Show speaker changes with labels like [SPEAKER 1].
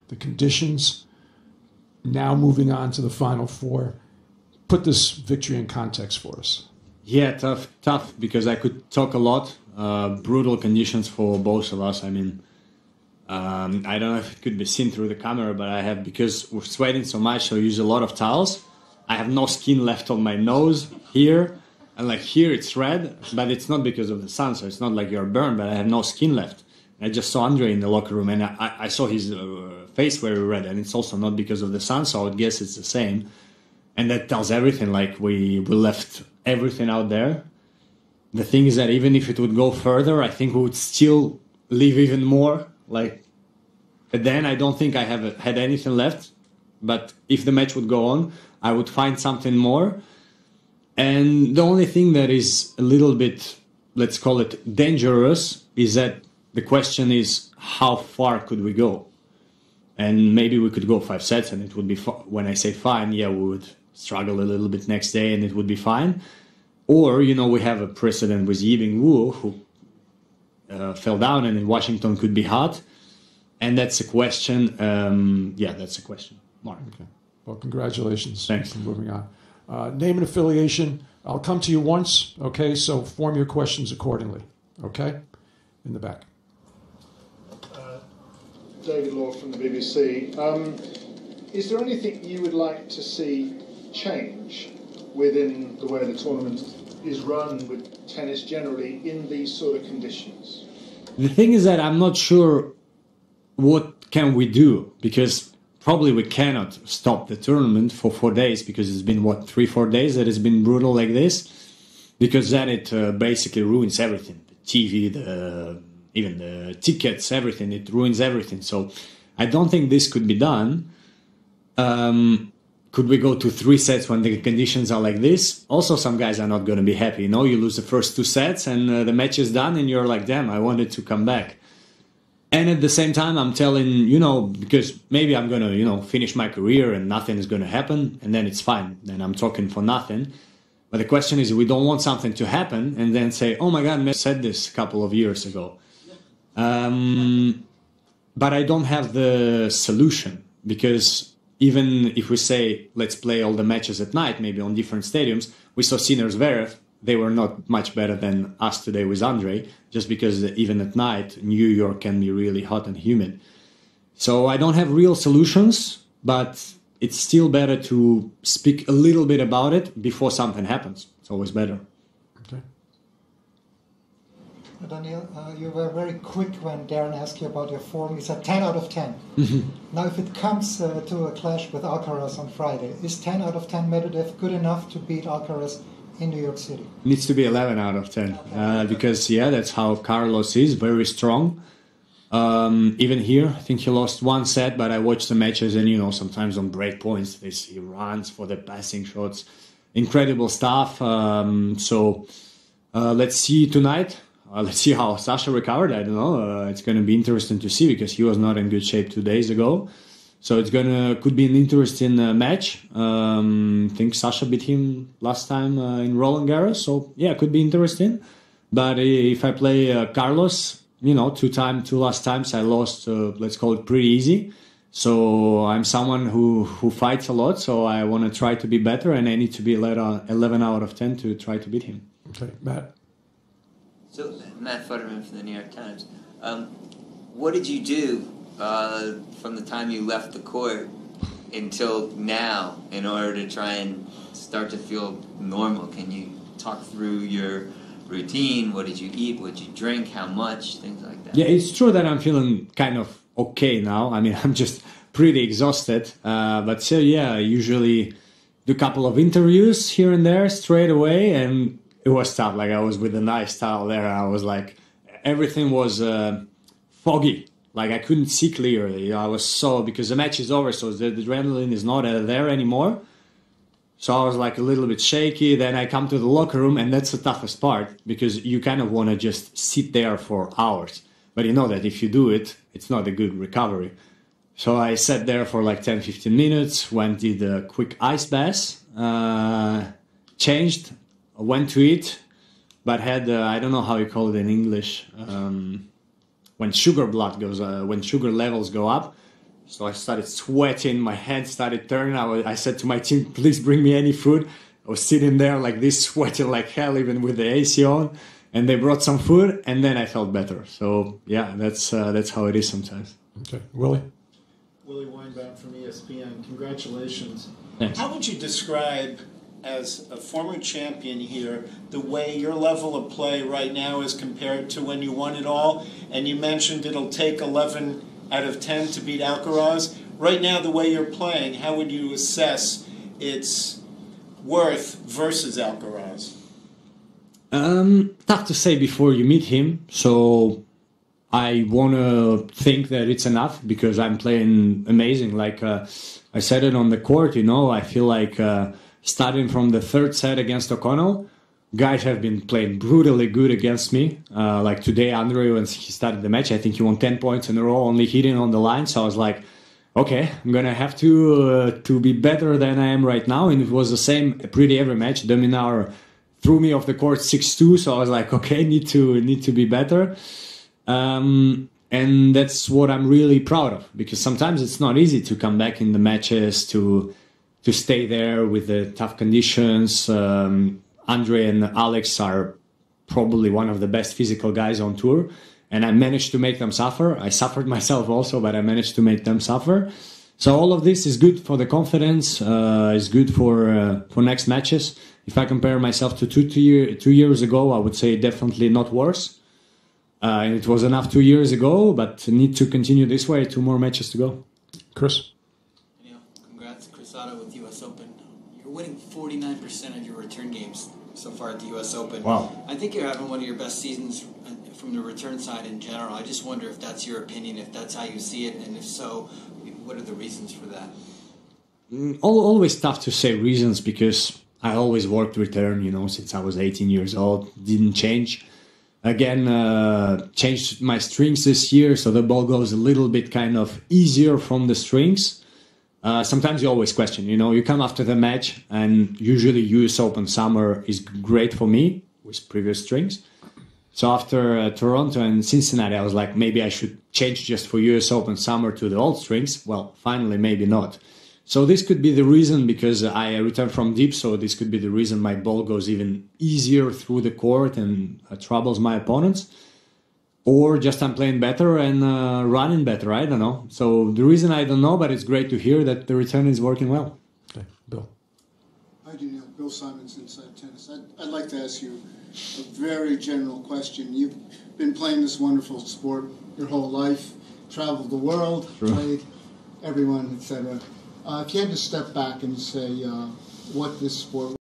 [SPEAKER 1] the conditions, now moving on to the Final Four. Put this victory in context for us.
[SPEAKER 2] Yeah, tough, because I could talk a lot. Brutal conditions for both of us. I mean, I don't know if it could be seen through the camera, but because we're sweating so much, so I use a lot of towels. I have no skin left on my nose here, and like here it's red, but it's not because of the sun, so it's not like you're burned, but I have no skin left. I just saw Andrey in the locker room, and I saw his face very red, and it's also not because of the sun, so I would guess it's the same. And that tells everything, like we left everything out there. The thing is that even if it would go further, I think we would still leave even more. Like, but then I don't think I have had anything left. But if the match would go on, I would find something more. And the only thing that is a little bit, let's call it dangerous, is that the question is, how far could we go? And maybe we could go 5 sets and it would be, when I say fine, yeah, we would struggle a little bit next day and it would be fine. Or, you know, we have a precedent with Yibing Wu, who fell down and in Washington could be hot. And that's a question. Yeah, that's a question mark.
[SPEAKER 1] Okay. Well, congratulations.
[SPEAKER 2] Thanks.
[SPEAKER 1] Moving on. Name and affiliation. I'll come to you once, okay? So form your questions accordingly, okay? In the back.
[SPEAKER 3] David Law from the BBC. Is there anything you would like to see change within the way the tournament is run with tennis generally in these sort of conditions?
[SPEAKER 2] The thing is that I'm not sure what can we do, because probably we cannot stop the tournament for 4 days, because it's been, 3-4 days that it's been brutal like this, because then it basically ruins everything. The TV, even the tickets, everything, it ruins everything. So I don't think this could be done. Could we go to 3 sets when the conditions are like this? Also, some guys are not going to be happy. You know, you lose the first 2 sets and the match is done and you're like, damn, I wanted to come back. And at the same time, I'm telling, you know, because maybe I'm going to, you know, finish my career and nothing is going to happen, and then it's fine. Then I'm talking for nothing. But the question is, we don't want something to happen and then say, oh my God, I said this a couple of years ago. But I don't have the solution, because even if we say, let's play all the matches at night, maybe on different stadiums, we saw Sinner Zverev. They were not much better than us today with Andrey, just because even at night, New York can be really hot and humid. So I don't have real solutions, but it's still better to speak a little bit about it before something happens. It's always better.
[SPEAKER 1] Okay.
[SPEAKER 4] Daniil, you were very quick when Darren asked you about your form. You said 10 out of 10. Now, if it comes to a clash with Alcaraz on Friday, is 10 out of 10 Medvedev good enough to beat Alcaraz in New York City?
[SPEAKER 2] Needs to be 11 out of 10. Because, yeah, that's how Carlos is, very strong. Even here, I think he lost 1 set, but I watched the matches and, you know, sometimes on break points, he runs for the passing shots. Incredible stuff. So let's see tonight. Let's see how Sasha recovered. I don't know. It's going to be interesting to see, because he was not in good shape 2 days ago. So it's could be an interesting match. I think Sasha beat him last time in Roland Garros. So yeah, it could be interesting. But if I play Carlos, you know, 2 last times I lost, let's call it pretty easy. So I'm someone who fights a lot. So I want to try to be better, and I need to be 11 out of 10 to try to beat him.
[SPEAKER 1] Okay, Matt.
[SPEAKER 5] So, Matt Futterman from the New York Times. What did you do from the time you left the court until now in order to try and start to feel normal? Can you talk through your routine? What did you eat? What did you drink? How much? Things like that.
[SPEAKER 2] Yeah, it's true that I'm feeling kind of okay now. I mean, I'm just pretty exhausted. But still, yeah, I usually do a couple of interviews here and there straight away, and it was tough. Like, I was with a nice towel there. I was like, everything was foggy. Like, I couldn't see clearly. I was because the match is over, so the adrenaline is not there anymore. So I was like a little bit shaky. Then I come to the locker room, and that's the toughest part, because you kind of want to just sit there for hours. But you know that if you do it, it's not a good recovery. So I sat there for like 10-15 minutes, did a quick ice bath, changed, went to eat, but had, I don't know how you call it in English, when sugar levels go up. So I started sweating, my hands started turning. I said to my team, please bring me any food. I was sitting there like this, sweating like hell, even with the AC on. And they brought some food, and then I felt better. So yeah, that's how it is sometimes.
[SPEAKER 1] Okay, Willie?
[SPEAKER 6] Willie Weinbaum from ESPN. Congratulations.
[SPEAKER 2] Thanks.
[SPEAKER 6] How would you describe, as a former champion here, the way your level of play right now is compared to when you won it all? And you mentioned it'll take 11 out of 10 to beat Alcaraz. Right now, the way you're playing, how would you assess its worth versus Alcaraz?
[SPEAKER 2] Tough to say before you meet him. So I want to think that it's enough because I'm playing amazing. Like I said it on the court, I feel like starting from the third set against O'Connell, guys have been playing brutally good against me. Like today, Andrey, when he started the match, I think he won 10 points in a row, only hitting on the line. So I was like, okay, I'm going to have to be better than I am right now. And it was the same pretty every match. Dominar threw me off the court 6-2. So I was like, okay, need to be better. And that's what I'm really proud of, because sometimes it's not easy to come back in the matches, to stay there with the tough conditions. Andrey and Alex are probably one of the best physical guys on tour, and I managed to make them suffer. I suffered myself also, but I managed to make them suffer. So all of this is good for the confidence, is good for next matches. If I compare myself to 2 years ago, I would say definitely not worse. And it was enough 2 years ago, but need to continue this way. 2 more matches to go.
[SPEAKER 1] Chris?
[SPEAKER 7] Yeah, congrats, Chris Otto with U.S. Open. You're winning 49% of your return games so far at the U.S. Open.
[SPEAKER 2] Wow.
[SPEAKER 7] I think you're having one of your best seasons from the return side in general. I just wonder if that's your opinion, if that's how you see it, and if so, what are the reasons for that?
[SPEAKER 2] Always tough to say reasons, because I always worked return, since I was 18 years old. Didn't change. Again, changed my strings this year, so the ball goes a little bit kind of easier from the strings. Sometimes you always question, you come after the match, and usually US Open summer is great for me with previous strings. So after Toronto and Cincinnati, I was like, maybe I should change just for US Open summer to the old strings. Well, finally, maybe not. So this could be the reason, because I return from deep, so this could be the reason my ball goes even easier through the court and troubles my opponents. Or just I'm playing better and running better, I don't know. So the reason I don't know, but it's great to hear that the return is working well.
[SPEAKER 1] Okay, Bill.
[SPEAKER 8] Hi, Daniil. Bill Simons, Inside Tennis. I'd like to ask you a very general question. You've been playing this wonderful sport your whole life, traveled the world, played everyone, etc. If you had to step back and say what this sport